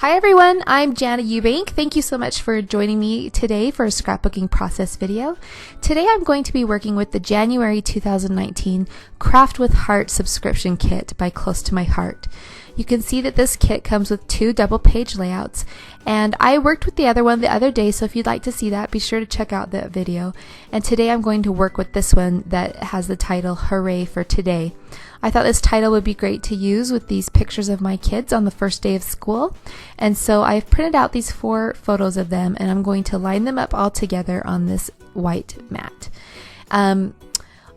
Hi everyone, I'm Jana Eubank. Thank you so much for joining me today for a scrapbooking process video. Today I'm going to be working with the January 2019 Craft with Heart subscription kit by Close to My Heart. You can see that this kit comes with two double page layouts, and I worked with the other one the other day, so if you'd like to see that, be sure to check out that video. And today I'm going to work with this one that has the title Hooray for Today. I thought this title would be great to use with these pictures of my kids on the first day of school, and so I've printed out these 4 photos of them, and I'm going to line them up all together on this white mat.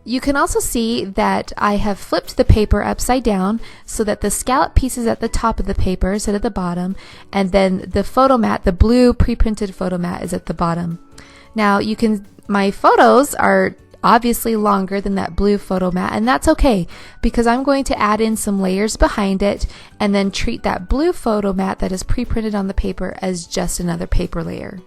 You can also see that I have flipped the paper upside down so that the scallop piece is at the top of the paper instead of the bottom, and then the photo mat, the blue pre-printed photo mat, is at the bottom. Now my photos are obviously longer than that blue photo mat, and that's okay because I'm going to add in some layers behind it and then treat that blue photo mat that is pre-printed on the paper as just another paper layer.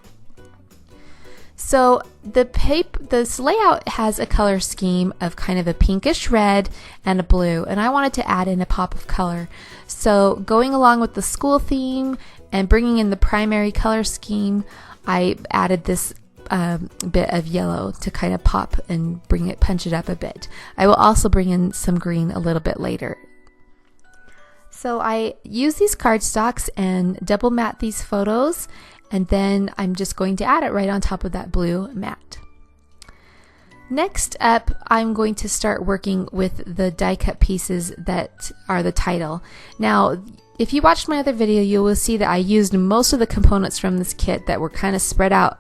So this layout has a color scheme of kind of a pinkish red and a blue, and I wanted to add in a pop of color. So going along with the school theme and bringing in the primary color scheme, I added this bit of yellow to kind of pop and punch it up a bit. I will also bring in some green a little bit later. So I use these cardstocks and double mat these photos, and then I'm just going to add it right on top of that blue mat. Next up, I'm going to start working with the die cut pieces that are the title. Now, if you watched my other video, you will see that I used most of the components from this kit that were kind of spread out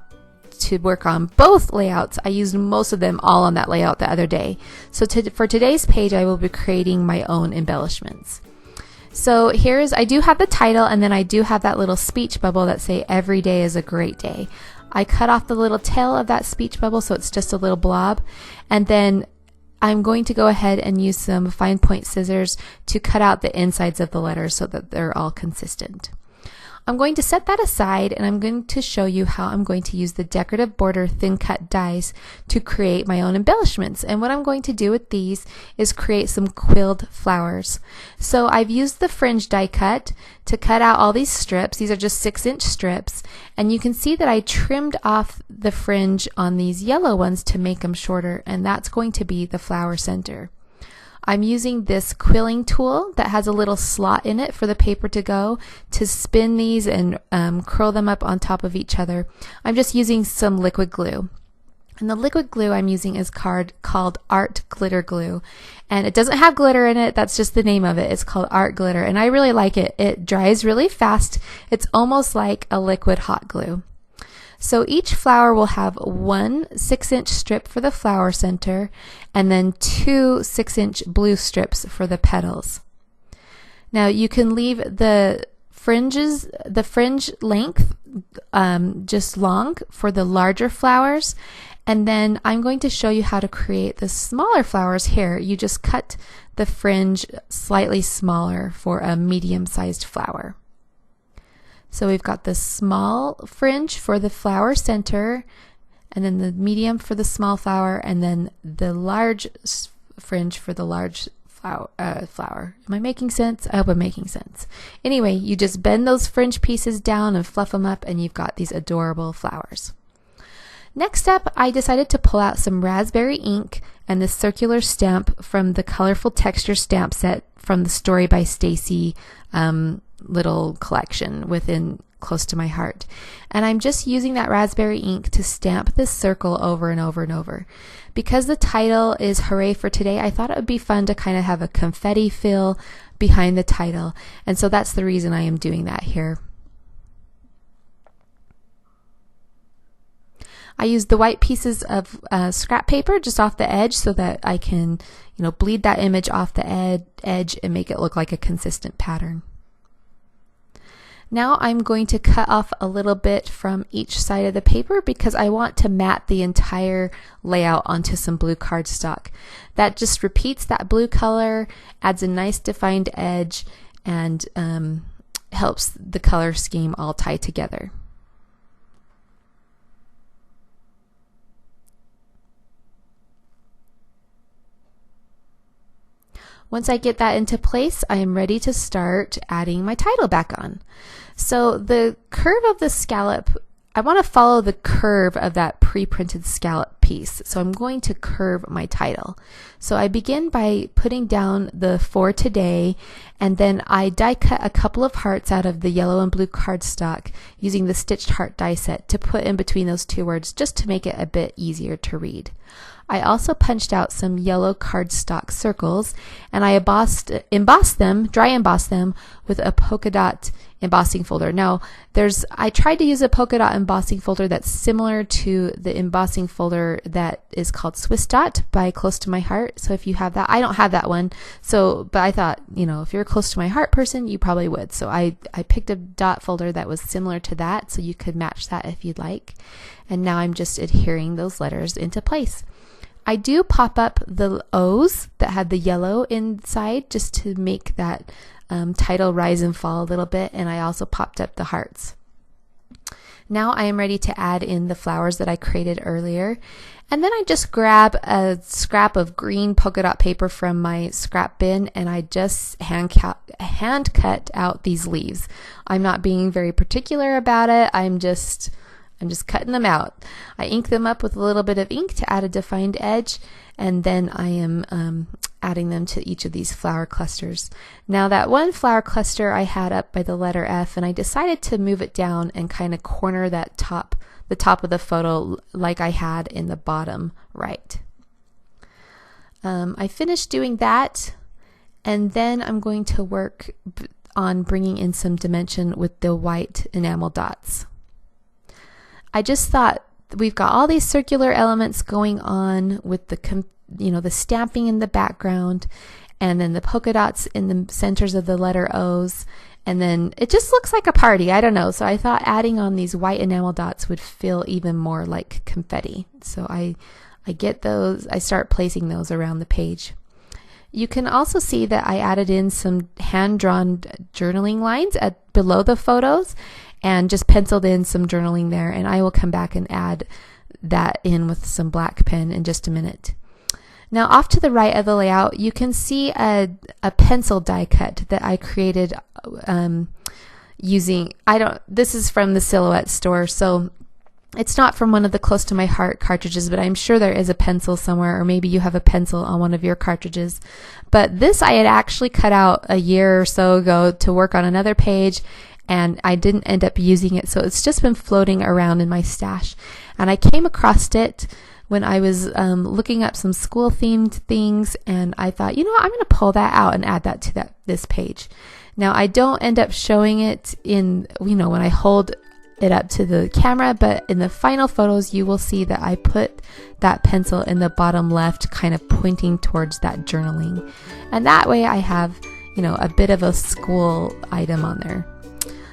to work on both layouts. I used most of them all on that layout the other day. So for today's page, I will be creating my own embellishments. So I do have the title, and then I do have that little speech bubble that say every day is a great day. I cut off the little tail of that speech bubble so it's just a little blob, and then I'm going to go ahead and use some fine point scissors to cut out the insides of the letters so that they're all consistent. I'm going to set that aside, and I'm going to show you how I'm going to use the decorative border thin cut dies to create my own embellishments. And what I'm going to do with these is create some quilled flowers. So I've used the fringe die cut to cut out all these strips. These are just 6-inch strips, and you can see that I trimmed off the fringe on these yellow ones to make them shorter, and that's going to be the flower center. I'm using this quilling tool that has a little slot in it for the paper to go to spin these and curl them up on top of each other. I'm just using some liquid glue. And the liquid glue I'm using is called Art Glitter Glue. And it doesn't have glitter in it, that's just the name of it. It's called Art Glitter, and I really like it. It dries really fast. It's almost like a liquid hot glue. So each flower will have one 6-inch strip for the flower center and then 2 6-inch blue strips for the petals. Now you can leave the fringe length just long for the larger flowers, and then I'm going to show you how to create the smaller flowers here. You just cut the fringe slightly smaller for a medium-sized flower. So we've got the small fringe for the flower center, and then the medium for the small flower, and then the large fringe for the large flower. Am I making sense? I hope I'm making sense. Anyway, you just bend those fringe pieces down and fluff them up, and you've got these adorable flowers. Next up, I decided to pull out some raspberry ink and the circular stamp from the Colorful Texture stamp set from the Story by Stacy little collection within Close to My Heart. And I'm just using that raspberry ink to stamp this circle over and over and over. Because the title is Hooray for Today, I thought it would be fun to kind of have a confetti fill behind the title. And so that's the reason I am doing that here. I used the white pieces of scrap paper just off the edge so that I can, bleed that image off the edge and make it look like a consistent pattern. Now I'm going to cut off a little bit from each side of the paper because I want to mat the entire layout onto some blue cardstock. That just repeats that blue color, adds a nice defined edge, and helps the color scheme all tie together. Once I get that into place, I am ready to start adding my title back on. So the curve of the scallop, I want to follow the curve of that pre-printed scallop piece. So I'm going to curve my title. So I begin by putting down the "For Today," and then I die cut a couple of hearts out of the yellow and blue cardstock using the stitched heart die set to put in between those two words just to make it a bit easier to read. I also punched out some yellow cardstock circles, and I dry embossed them with a polka dot embossing folder. Now, I tried to use a polka dot embossing folder that's similar to the embossing folder that is called Swiss Dot by Close to My Heart. So if you have that, I don't have that one. But I thought, if you're a Close to My Heart person, you probably would. So I picked a dot folder that was similar to that, so you could match that if you'd like. And now I'm just adhering those letters into place. I do pop up the O's that have the yellow inside just to make that title rise and fall a little bit, and I also popped up the hearts. Now I am ready to add in the flowers that I created earlier, and then I just grab a scrap of green polka dot paper from my scrap bin, and I just hand cut out these leaves. I'm not being very particular about it. I'm just cutting them out. I ink them up with a little bit of ink to add a defined edge, and then I am adding them to each of these flower clusters. Now that one flower cluster I had up by the letter F, and I decided to move it down and kind of corner the top of the photo like I had in the bottom right. I finished doing that, and then I'm going to work on bringing in some dimension with the white enamel dots. I just thought we've got all these circular elements going on with the stamping in the background, and then the polka dots in the centers of the letter O's, and then it just looks like a party. I don't know. So I thought adding on these white enamel dots would feel even more like confetti. So I get those. I start placing those around the page. You can also see that I added in some hand-drawn journaling lines below the photos, and just penciled in some journaling there, and I will come back and add that in with some black pen in just a minute. Now off to the right of the layout, you can see a pencil die cut that I created this is from the Silhouette store, so it's not from one of the Close to My Heart cartridges, but I'm sure there is a pencil somewhere, or maybe you have a pencil on one of your cartridges. But this I had actually cut out a year or so ago to work on another page, and I didn't end up using it, so it's just been floating around in my stash. And I came across it when I was looking up some school-themed things, and I thought, I'm going to pull that out and add that to this page. Now, I don't end up showing it in, when I hold it up to the camera, but in the final photos, you will see that I put that pencil in the bottom left, kind of pointing towards that journaling. And that way I have, a bit of a school item on there.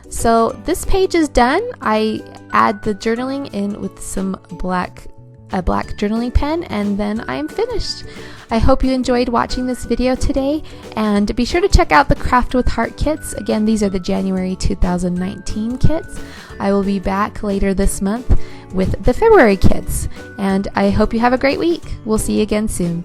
So this page is done. I add the journaling in with a black journaling pen, and then I am finished. I hope you enjoyed watching this video today, and be sure to check out the Craft with Heart kits. Again, these are the January 2019 kits. I will be back later this month with the February kits, and I hope you have a great week. We'll see you again soon.